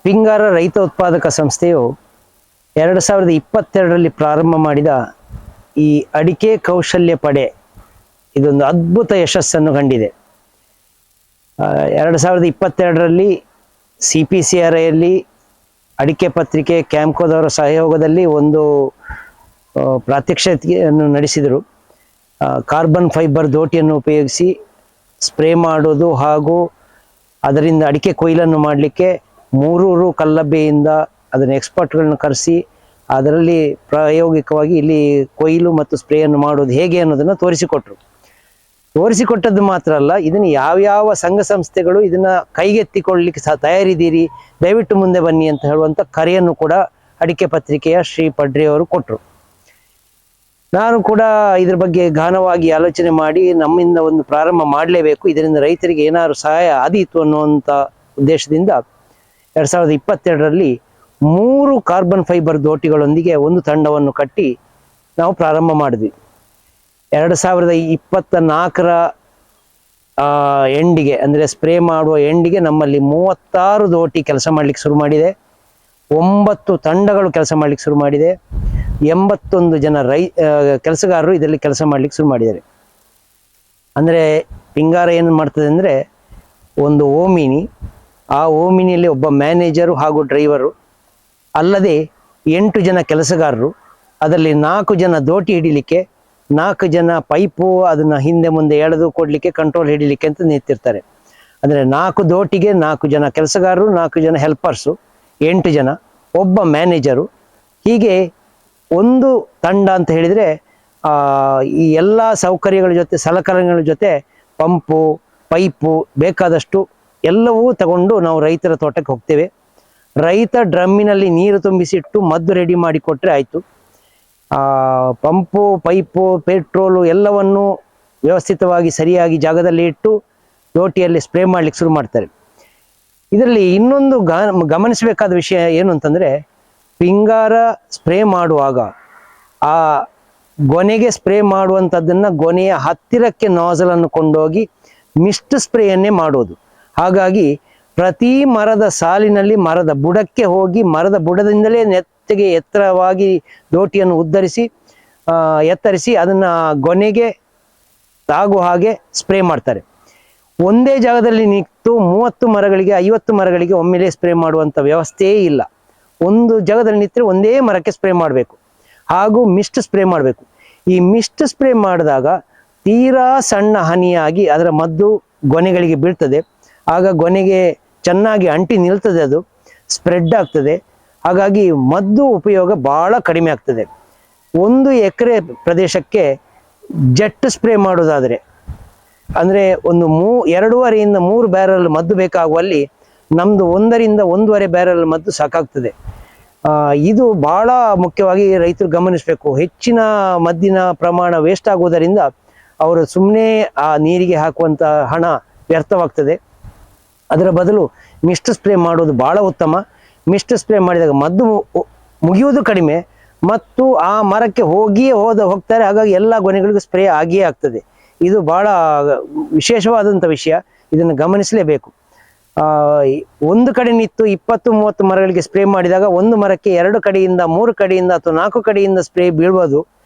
ಪಿಂಗಾರ ರೈತ ಉತ್ಪಾದಕ ಸಂಸ್ಥೆಯು 2022ರಲ್ಲಿ ಪ್ರಾರಂಭ ಮಾಡಿದ ಈ ಅಡಿಕೆ ಕೌಶಲ್ಯ ಪಡೆ ಇದೊಂದು ಅದ್ಭುತ ಯಶಸ್ಸನ್ನು ಕಂಡಿದೆ. 2022ರಲ್ಲಿ CPCRIಯಲ್ಲಿ ಅಡಿಕೆ ಪತ್ರಿಕೆ ಕ್ಯಾಂಪ್ಕೋದವರ ಸಹಯೋಗದಲ್ಲಿ ಒಂದು ಪ್ರಾತ್ಯಕ್ಷಿಕೆಯನ್ನು ನಡೆಸಿದರು. ಕಾರ್ಬನ್ ಫೈಬರ್ ದೋಟಿಯನ್ನು ಉಪಯೋಗಿಸಿ ಸ್ಪ್ರೇ ಮಾಡೋದು ಹಾಗೂ ಅದರಿಂದ ಅಡಿಕೆ ಕೊಯ್ಲನ್ನು ಮಾಡಲಿಕ್ಕೆ ಮೂರೂರು ಕಲ್ಲಬ್ಬೆಯಿಂದ ಅದನ್ನು ಎಕ್ಸ್ಪರ್ಟ್ಗಳನ್ನ ಕರೆಸಿ ಅದರಲ್ಲಿ ಪ್ರಾಯೋಗಿಕವಾಗಿ ಇಲ್ಲಿ ಕೊಯ್ಲು ಮತ್ತು ಸ್ಪ್ರೇಯನ್ನು ಮಾಡೋದು ಹೇಗೆ ಅನ್ನೋದನ್ನು ತೋರಿಸಿಕೊಟ್ಟದ್ದು ಮಾತ್ರ ಅಲ್ಲ, ಇದನ್ನು ಯಾವ್ಯಾವ ಸಂಘ ಸಂಸ್ಥೆಗಳು ಇದನ್ನು ಕೈಗೆತ್ತಿಕೊಳ್ಳಲಿಕ್ಕೆ ತಯಾರಿದ್ದೀರಿ, ದಯವಿಟ್ಟು ಮುಂದೆ ಬನ್ನಿ ಅಂತ ಹೇಳುವಂಥ ಕರೆಯನ್ನು ಕೂಡ ಅಡಿಕೆ ಪತ್ರಿಕೆಯ ಶ್ರೀ ಪಡ್ರೆ ಅವರು ಕೊಟ್ಟರು. ನಾನು ಕೂಡ ಇದ್ರ ಬಗ್ಗೆ ಗಾಢವಾಗಿ ಆಲೋಚನೆ ಮಾಡಿ ನಮ್ಮಿಂದ ಒಂದು ಪ್ರಾರಂಭ ಮಾಡಲೇಬೇಕು, ಇದರಿಂದ ರೈತರಿಗೆ ಏನಾದ್ರು ಸಹಾಯ ಆದೀತು ಅನ್ನುವಂಥ ಉದ್ದೇಶದಿಂದ 2022ರಲ್ಲಿ 3 ಕಾರ್ಬನ್ ಫೈಬರ್ ದೋಟಿಗಳೊಂದಿಗೆ ಒಂದು ತಂಡವನ್ನು ಕಟ್ಟಿ ನಾವು ಪ್ರಾರಂಭ ಮಾಡಿದ್ವಿ. 2024ರ ಎಂಡಿಗೆ ಅಂದರೆ ಸ್ಪ್ರೇ ಮಾಡುವ ಎಂಡಿಗೆ ನಮ್ಮಲ್ಲಿ 36 ದೋಟಿ ಕೆಲಸ ಮಾಡಲಿಕ್ಕೆ ಶುರು ಮಾಡಿದೆ, 9 ತಂಡಗಳು ಕೆಲಸ ಮಾಡಲಿಕ್ಕೆ ಶುರು ಮಾಡಿದೆ, 81 ಜನ ಕೆಲಸಗಾರರು ಇದರಲ್ಲಿ ಕೆಲಸ ಮಾಡಲಿಕ್ಕೆ ಶುರು ಮಾಡಿದ್ದಾರೆ. ಅಂದರೆ ಪಿಂಗಾರ ಏನು ಮಾಡ್ತದೆ ಅಂದರೆ ಒಂದು ಓಮಿನಿ, ಆ ಓಮಿನಿಯಲ್ಲಿ ಒಬ್ಬ ಮ್ಯಾನೇಜರು ಹಾಗೂ ಡ್ರೈವರು ಅಲ್ಲದೆ 8 ಜನ ಕೆಲಸಗಾರರು, ಅದರಲ್ಲಿ 4 ಜನ ದೋಟಿ ಹಿಡಿಲಿಕ್ಕೆ, 4 ಜನ ಪೈಪು ಅದನ್ನು ಹಿಂದೆ ಮುಂದೆ ಎಳೆದು ಕೊಡಲಿಕ್ಕೆ, ಕಂಟ್ರೋಲ್ ಹಿಡಿಲಿಕ್ಕೆ ಅಂತ ನಿಂತಿರ್ತಾರೆ. ಅಂದರೆ 4 ದೋಟಿಗೆ 4 ಜನ ಕೆಲಸಗಾರರು, 4 ಜನ ಹೆಲ್ಪರ್ಸು, 8 ಜನ, ಒಬ್ಬ ಮ್ಯಾನೇಜರು. ಹೀಗೆ ಒಂದು ತಂಡ ಅಂತ ಹೇಳಿದರೆ ಈ ಎಲ್ಲ ಸೌಕರ್ಯಗಳ ಜೊತೆ ಸಲಕರಣೆಗಳ ಜೊತೆ ಪಂಪು ಪೈಪು ಬೇಕಾದಷ್ಟು ಎಲ್ಲವೂ ತಗೊಂಡು ನಾವು ರೈತರ ತೋಟಕ್ಕೆ ಹೋಗ್ತೇವೆ. ರೈತ ಡ್ರಮ್ಮಿನಲ್ಲಿ ನೀರು ತುಂಬಿಸಿಟ್ಟು ಮದ್ದು ರೆಡಿ ಮಾಡಿ ಕೊಟ್ಟರೆ ಆಯಿತು. ಪಂಪು ಪೈಪು ಪೆಟ್ರೋಲು ಎಲ್ಲವನ್ನು ವ್ಯವಸ್ಥಿತವಾಗಿ ಸರಿಯಾಗಿ ಜಾಗದಲ್ಲಿ ಇಟ್ಟು ದೋಟಿಯಲ್ಲಿ ಸ್ಪ್ರೇ ಮಾಡಲಿಕ್ಕೆ ಶುರು ಮಾಡ್ತಾರೆ. ಇದರಲ್ಲಿ ಇನ್ನೊಂದು ಗಮನಿಸಬೇಕಾದ ವಿಷಯ ಏನು ಅಂತಂದರೆ, ಪಿಂಗಾರ ಸ್ಪ್ರೇ ಮಾಡುವಾಗ ಆ ಗೊನೆಗೆ ಸ್ಪ್ರೇ ಮಾಡುವಂಥದ್ದನ್ನು ಗೊನೆಯ ಹತ್ತಿರಕ್ಕೆ ನಾಜಲನ್ನು ಕೊಂಡೋಗಿ ಮಿಸ್ಟ್ ಸ್ಪ್ರೇಯನ್ನೇ ಮಾಡೋದು. ಹಾಗಾಗಿ ಪ್ರತಿ ಮರದ ಸಾಲಿನಲ್ಲಿ ಮರದ ಬುಡಕ್ಕೆ ಹೋಗಿ ಮರದ ಬುಡದಿಂದಲೇ ನೆತ್ತಿಗೆ ಎತ್ತರವಾಗಿ ದೋಟಿಯನ್ನು ಎತ್ತರಿಸಿ ಅದನ್ನು ಗೊನೆಗೆ ತಾಗುವ ಹಾಗೆ ಸ್ಪ್ರೇ ಮಾಡ್ತಾರೆ. ಒಂದೇ ಜಾಗದಲ್ಲಿ ನಿಂತು 30 ಮರಗಳಿಗೆ 50 ಮರಗಳಿಗೆ ಒಮ್ಮೆಲೇ ಸ್ಪ್ರೇ ಮಾಡುವಂಥ ವ್ಯವಸ್ಥೆಯೇ ಇಲ್ಲ. ಒಂದು ಜಾಗದಲ್ಲಿ ನಿಂತರೆ ಒಂದೇ ಮರಕ್ಕೆ ಸ್ಪ್ರೇ ಮಾಡಬೇಕು, ಹಾಗೂ ಮಿಸ್ಟ್ ಸ್ಪ್ರೇ ಮಾಡಬೇಕು. ಈ ಮಿಸ್ಟ್ ಸ್ಪ್ರೇ ಮಾಡಿದಾಗ ತೀರಾ ಸಣ್ಣ ಹನಿಯಾಗಿ ಅದರ ಮದ್ದು ಗೊನೆಗಳಿಗೆ ಬೀಳ್ತದೆ. ಆಗ ಗೊನೆಗೆ ಚೆನ್ನಾಗಿ ಅಂಟಿ ನಿಲ್ತದೆ, ಅದು ಸ್ಪ್ರೆಡ್ ಆಗ್ತದೆ. ಹಾಗಾಗಿ ಮದ್ದು ಉಪಯೋಗ ಭಾಳ ಕಡಿಮೆ ಆಗ್ತದೆ. 1 ಎಕರೆ ಪ್ರದೇಶಕ್ಕೆ ಜೆಟ್ ಸ್ಪ್ರೇ ಮಾಡೋದಾದರೆ ಅಂದರೆ ಒಂದು 2.5ರಿಂದ 3 ಬ್ಯಾರಲ್ ಮದ್ದು ಬೇಕಾಗುವಲ್ಲಿ ನಮ್ಮದು 1ರಿಂದ 1.5 ಬ್ಯಾರಲ್ ಮದ್ದು ಸಾಕಾಗ್ತದೆ. ಇದು ಭಾಳ ಮುಖ್ಯವಾಗಿ ರೈತರು ಗಮನಿಸಬೇಕು. ಹೆಚ್ಚಿನ ಮದ್ದಿನ ಪ್ರಮಾಣ ವೇಸ್ಟ್ ಆಗುವುದರಿಂದ ಅವರು ಸುಮ್ಮನೆ ಆ ನೀರಿಗೆ ಹಾಕುವಂಥ ಹಣ ವ್ಯರ್ಥವಾಗ್ತದೆ. ಅದರ ಬದಲು ಮಿಸ್ಟ್ ಸ್ಪ್ರೇ ಮಾಡೋದು ಭಾಳ ಉತ್ತಮ. ಮಿಸ್ಟ್ ಸ್ಪ್ರೇ ಮಾಡಿದಾಗ ಮದ್ದು ಮುಗಿಯುವುದು ಕಡಿಮೆ ಮತ್ತು ಆ ಮರಕ್ಕೆ ಹೋಗ್ತಾರೆ. ಹಾಗಾಗಿ ಎಲ್ಲ ಗೊನೆಗಳಿಗೂ ಸ್ಪ್ರೇ ಆಗಿಯೇ ಆಗ್ತದೆ. ಇದು ಭಾಳ ವಿಶೇಷವಾದಂಥ ವಿಷಯ, ಇದನ್ನು ಗಮನಿಸಲೇಬೇಕು. ಒಂದು ಕಡೆ ನಿಂತು 20-30 ಮರಗಳಿಗೆ ಸ್ಪ್ರೇ ಮಾಡಿದಾಗ ಒಂದು ಮರಕ್ಕೆ 2 ಕಡೆಯಿಂದ 3 ಕಡೆಯಿಂದ ಅಥವಾ 4 ಕಡೆಯಿಂದ ಸ್ಪ್ರೇ ಬೀಳ್ಬೋದು.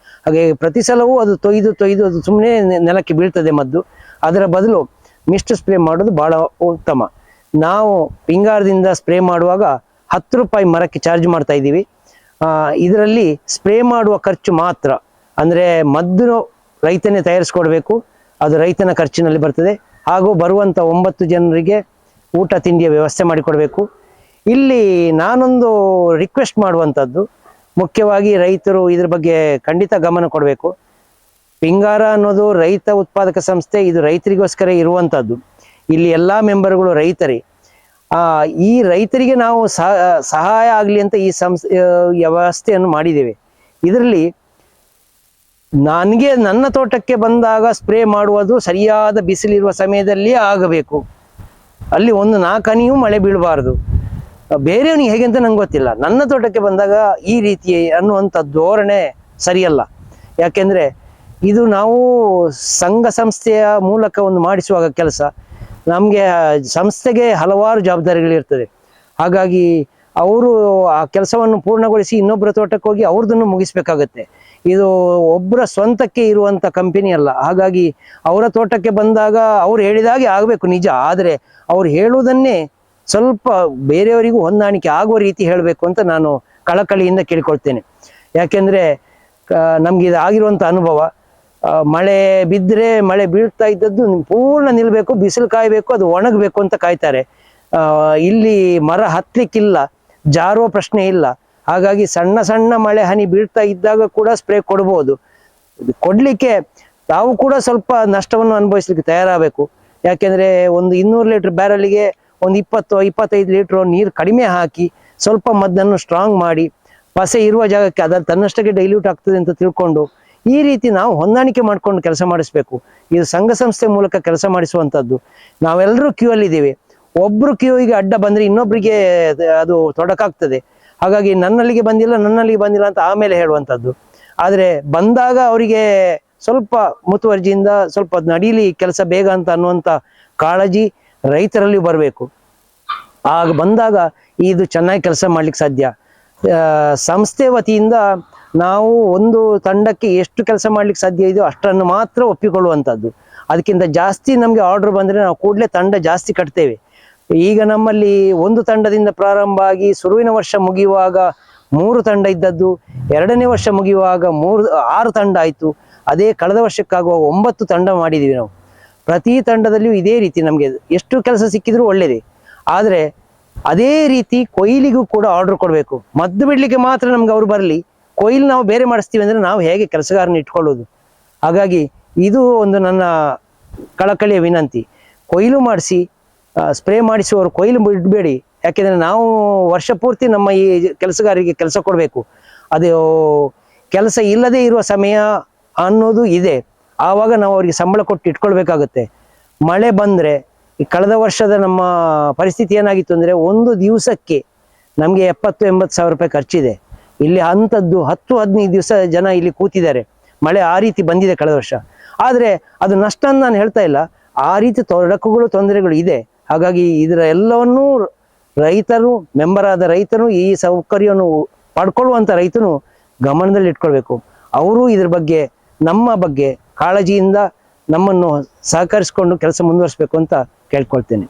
ಹಾಗೆ ಪ್ರತಿ ಸಲವೂ ಅದು ತೊಯ್ದು ಅದು ಸುಮ್ಮನೆ ನೆಲಕ್ಕೆ ಬೀಳ್ತದೆ ಮದ್ದು. ಅದರ ಬದಲು ಮಿಸ್ಟ್ ಸ್ಪ್ರೇ ಮಾಡೋದು ಭಾಳ ಉತ್ತಮ. ನಾವು ಪಿಂಗಾರದಿಂದ ಸ್ಪ್ರೇ ಮಾಡುವಾಗ 10 ರೂಪಾಯಿ ಮರಕ್ಕೆ ಚಾರ್ಜ್ ಮಾಡ್ತಾ ಇದ್ದೀವಿ. ಇದರಲ್ಲಿ ಸ್ಪ್ರೇ ಮಾಡುವ ಖರ್ಚು ಮಾತ್ರ, ಅಂದರೆ ಮದ್ದು ರೈತನೇ ತಯಾರಿಸ್ಕೊಡ್ಬೇಕು, ಅದು ರೈತನ ಖರ್ಚಿನಲ್ಲಿ ಬರ್ತದೆ. ಹಾಗೂ ಬರುವಂಥ 9 ಜನರಿಗೆ ಊಟ ತಿಂಡಿಯ ವ್ಯವಸ್ಥೆ ಮಾಡಿಕೊಡ್ಬೇಕು. ಇಲ್ಲಿ ನಾನೊಂದು ರಿಕ್ವೆಸ್ಟ್ ಮಾಡುವಂಥದ್ದು, ಮುಖ್ಯವಾಗಿ ರೈತರು ಇದ್ರ ಬಗ್ಗೆ ಖಂಡಿತ ಗಮನ ಕೊಡಬೇಕು. ಪಿಂಗಾರ ಅನ್ನೋದು ರೈತ ಉತ್ಪಾದಕ ಸಂಸ್ಥೆ, ಇದು ರೈತರಿಗೋಸ್ಕರ ಇರುವಂಥದ್ದು. ಇಲ್ಲಿ ಎಲ್ಲ ಮೆಂಬರ್ಗಳು ರೈತರೇ. ಈ ರೈತರಿಗೆ ನಾವು ಸಹಾಯ ಆಗಲಿ ಅಂತ ಈ ವ್ಯವಸ್ಥೆಯನ್ನು ಮಾಡಿದ್ದೇವೆ. ಇದರಲ್ಲಿ ನನ್ನ ತೋಟಕ್ಕೆ ಬಂದಾಗ ಸ್ಪ್ರೇ ಮಾಡುವುದು ಸರಿಯಾದ ಬಿಸಿಲಿರುವ ಸಮಯದಲ್ಲಿ ಆಗಬೇಕು. ಅಲ್ಲಿ 1-4 ಹನಿಯೂ ಮಳೆ ಬೀಳಬಾರ್ದು. ಬೇರೆಯವನಿಗೆ ಹೇಗೆ ಅಂತ ನಂಗೆ ಗೊತ್ತಿಲ್ಲ, ನನ್ನ ತೋಟಕ್ಕೆ ಬಂದಾಗ ಈ ರೀತಿ ಅನ್ನುವಂಥ ಧೋರಣೆ ಸರಿಯಲ್ಲ. ಯಾಕೆಂದರೆ ಇದು ನಾವು ಸಂಘ ಸಂಸ್ಥೆಯ ಮೂಲಕ ಒಂದು ಮಾಡಿಸುವಾಗ ಕೆಲಸ, ನಮಗೆ ಸಂಸ್ಥೆಗೆ ಹಲವಾರು ಜವಾಬ್ದಾರಿಗಳಿರ್ತದೆ. ಹಾಗಾಗಿ ಅವರು ಆ ಕೆಲಸವನ್ನು ಪೂರ್ಣಗೊಳಿಸಿ ಇನ್ನೊಬ್ಬರ ತೋಟಕ್ಕೆ ಹೋಗಿ ಅವ್ರದನ್ನು ಮುಗಿಸ್ಬೇಕಾಗತ್ತೆ. ಇದು ಒಬ್ಬರ ಸ್ವಂತಕ್ಕೆ ಇರುವಂತ ಕಂಪನಿ ಅಲ್ಲ. ಹಾಗಾಗಿ ಅವರ ತೋಟಕ್ಕೆ ಬಂದಾಗ ಅವ್ರು ಹೇಳಿದಾಗೆ ಆಗಬೇಕು ನಿಜ, ಆದರೆ ಅವ್ರು ಹೇಳುವುದನ್ನೇ ಸ್ವಲ್ಪ ಬೇರೆಯವರಿಗೂ ಹೊಂದಾಣಿಕೆ ಆಗುವ ರೀತಿ ಹೇಳಬೇಕು ಅಂತ ನಾನು ಕಳಕಳಿಯಿಂದ ಕೇಳ್ಕೊಳ್ತೇನೆ. ಯಾಕೆಂದ್ರೆ ನಮ್ಗೆ ಇದು ಆಗಿರುವಂತ ಅನುಭವ, ಮಳೆ ಬಿದ್ದರೆ ಮಳೆ ಬೀಳ್ತಾ ಇದ್ದದ್ದು ಪೂರ್ಣ ನಿಲ್ಬೇಕು, ಬಿಸಿಲು ಕಾಯಬೇಕು, ಅದು ಒಣಗಬೇಕು ಅಂತ ಕಾಯ್ತಾರೆ. ಇಲ್ಲಿ ಮರ ಹತ್ಲಿಕ್ಕಿಲ್ಲ, ಜಾರುವ ಪ್ರಶ್ನೆ ಇಲ್ಲ. ಹಾಗಾಗಿ ಸಣ್ಣ ಸಣ್ಣ ಮಳೆ ಹನಿ ಬೀಳ್ತಾ ಇದ್ದಾಗ ಕೂಡ ಸ್ಪ್ರೇ ಕೊಡ್ಬೋದು. ಕೊಡ್ಲಿಕ್ಕೆ ತಾವು ಕೂಡ ಸ್ವಲ್ಪ ನಷ್ಟವನ್ನು ಅನುಭವಿಸ್ಲಿಕ್ಕೆ ತಯಾರಾಗಬೇಕು. ಯಾಕೆಂದ್ರೆ ಒಂದು 200 ಲೀಟರ್ ಬ್ಯಾರಲ್ಗೆ ಒಂದು 20-25 ಲೀಟರ್ ನೀರು ಕಡಿಮೆ ಹಾಕಿ ಸ್ವಲ್ಪ ಮದ್ದನ್ನು ಸ್ಟ್ರಾಂಗ್ ಮಾಡಿ ಪಸೆ ಇರುವ ಜಾಗಕ್ಕೆ ಅದರ ತನ್ನಷ್ಟಕ್ಕೆ ಡೈಲ್ಯೂಟ್ ಆಗ್ತದೆ ಅಂತ ತಿಳ್ಕೊಂಡು ಈ ರೀತಿ ನಾವು ಹೊಂದಾಣಿಕೆ ಮಾಡ್ಕೊಂಡು ಕೆಲಸ ಮಾಡಿಸ್ಬೇಕು. ಇದು ಸಂಘ ಸಂಸ್ಥೆ ಮೂಲಕ ಕೆಲಸ ಮಾಡಿಸುವಂಥದ್ದು. ನಾವೆಲ್ಲರೂ ಕ್ಯೂ ಅಲ್ಲಿ ಇದ್ದೀವಿ. ಒಬ್ರು ಕ್ಯೂಗೆ ಅಡ್ಡ ಬಂದ್ರೆ ಇನ್ನೊಬ್ರಿಗೆ ಅದು ತೊಡಕಾಗ್ತದೆ. ಹಾಗಾಗಿ ನನ್ನಲ್ಲಿಗೆ ಬಂದಿಲ್ಲ ಅಂತ ಆಮೇಲೆ ಹೇಳುವಂಥದ್ದು. ಆದರೆ ಬಂದಾಗ ಅವರಿಗೆ ಸ್ವಲ್ಪ ಮುತುವರ್ಜಿಯಿಂದ ಸ್ವಲ್ಪ ನಡೀಲಿ ಕೆಲಸ ಬೇಗ ಅಂತ ಅನ್ನುವಂಥ ಕಾಳಜಿ ರೈತರಲ್ಲಿ ಬರಬೇಕು. ಆಗ ಬಂದಾಗ ಇದು ಚೆನ್ನಾಗಿ ಕೆಲಸ ಮಾಡ್ಲಿಕ್ಕೆ ಸಾಧ್ಯ. ಸಂಸ್ಥೆ ವತಿಯಿಂದ ನಾವು ಒಂದು ತಂಡಕ್ಕೆ ಎಷ್ಟು ಕೆಲಸ ಮಾಡ್ಲಿಕ್ಕೆ ಸಾಧ್ಯ ಇದೆಯೋ ಅಷ್ಟನ್ನು ಮಾತ್ರ ಒಪ್ಪಿಕೊಳ್ಳುವಂಥದ್ದು. ಅದಕ್ಕಿಂತ ಜಾಸ್ತಿ ನಮಗೆ ಆರ್ಡರ್ ಬಂದರೆ ನಾವು ಕೂಡಲೇ ತಂಡ ಜಾಸ್ತಿ ಕಟ್ತೇವೆ. ಈಗ ನಮ್ಮಲ್ಲಿ ಒಂದು ತಂಡದಿಂದ ಪ್ರಾರಂಭ ಆಗಿ ಶುರುವಿನ ವರ್ಷ ಮುಗಿಯುವಾಗ 3 ತಂಡ ಇದ್ದದ್ದು 2ನೇ ವರ್ಷ ಮುಗಿಯುವಾಗ 6 ತಂಡ ಆಯಿತು. ಅದೇ ಕಳೆದ ವರ್ಷಕ್ಕಾಗುವ 9 ತಂಡ ಮಾಡಿದ್ದೀವಿ ನಾವು. ಪ್ರತಿ ತಂಡದಲ್ಲಿಯೂ ಇದೇ ರೀತಿ ನಮಗೆ ಎಷ್ಟು ಕೆಲಸ ಸಿಕ್ಕಿದ್ರೂ ಒಳ್ಳೆಯದೇ. ಆದರೆ ಅದೇ ರೀತಿ ಕೊಯ್ಲಿಗೂ ಕೂಡ ಆರ್ಡರ್ ಕೊಡಬೇಕು. ಮದ್ದು ಬಿಡಲಿಕ್ಕೆ ಮಾತ್ರ ನಮ್ಗೆ ಅವ್ರು ಬರಲಿ, ಕೊಯ್ಲು ನಾವು ಬೇರೆ ಮಾಡಿಸ್ತೀವಿ ಅಂದರೆ ನಾವು ಹೇಗೆ ಕೆಲಸಗಾರನ ಇಟ್ಕೊಳ್ಳೋದು? ಹಾಗಾಗಿ ಇದು ಒಂದು ನನ್ನ ಕಳಕಳಿಯ ವಿನಂತಿ. ಕೊಯ್ಲು ಮಾಡಿಸಿ, ಸ್ಪ್ರೇ ಮಾಡಿಸುವವರು ಕೊಯ್ಲು ಬಿಡಬೇಡಿ. ಯಾಕೆಂದರೆ ನಾವು ವರ್ಷ ಪೂರ್ತಿ ನಮ್ಮ ಈ ಕೆಲಸಗಾರರಿಗೆ ಕೆಲಸ ಕೊಡಬೇಕು. ಅದು ಕೆಲಸ ಇಲ್ಲದೆ ಇರುವ ಸಮಯ ಅನ್ನೋದು ಇದೆ. ಆವಾಗ ನಾವು ಅವರಿಗೆ ಸಂಬಳ ಕೊಟ್ಟು ಇಟ್ಕೊಳ್ಬೇಕಾಗುತ್ತೆ. ಮಳೆ ಬಂದರೆ ಈ ಕಳೆದ ವರ್ಷದ ನಮ್ಮ ಪರಿಸ್ಥಿತಿ ಏನಾಗಿತ್ತು ಅಂದರೆ ಒಂದು ದಿವಸಕ್ಕೆ ನಮಗೆ 70-80 ಸಾವಿರ ರೂಪಾಯಿ ಖರ್ಚಿದೆ. ಇಲ್ಲಿ ಅಂಥದ್ದು 10-15 ದಿವಸ ಜನ ಇಲ್ಲಿ ಕೂತಿದ್ದಾರೆ. ಮಳೆ ಆ ರೀತಿ ಬಂದಿದೆ ಕಳೆದ ವರ್ಷ. ಆದರೆ ಅದು ನಷ್ಟ ಅಂತ ನಾನು ಹೇಳ್ತಾ ಇಲ್ಲ, ಆ ರೀತಿ ತೊಡಕುಗಳು ತೊಂದರೆಗಳು ಇದೆ. ಹಾಗಾಗಿ ಇದರ ಎಲ್ಲವನ್ನೂ ರೈತರು, ಮೆಂಬರ್ ಆದ ರೈತರು, ಈ ಸೌಕರ್ಯವನ್ನು ಪಡ್ಕೊಳ್ಳುವಂಥ ರೈತನು ಗಮನದಲ್ಲಿ ಇಟ್ಕೊಳ್ಬೇಕು. ಅವರು ಇದ್ರ ಬಗ್ಗೆ ನಮ್ಮ ಬಗ್ಗೆ ಕಾಳಜಿಯಿಂದ ನಮ್ಮನ್ನು ಸಹಕರಿಸಿಕೊಂಡು ಕೆಲಸ ಮುಂದುವರಿಸಬೇಕು ಅಂತ ಕೇಳ್ಕೊಳ್ತೇನೆ.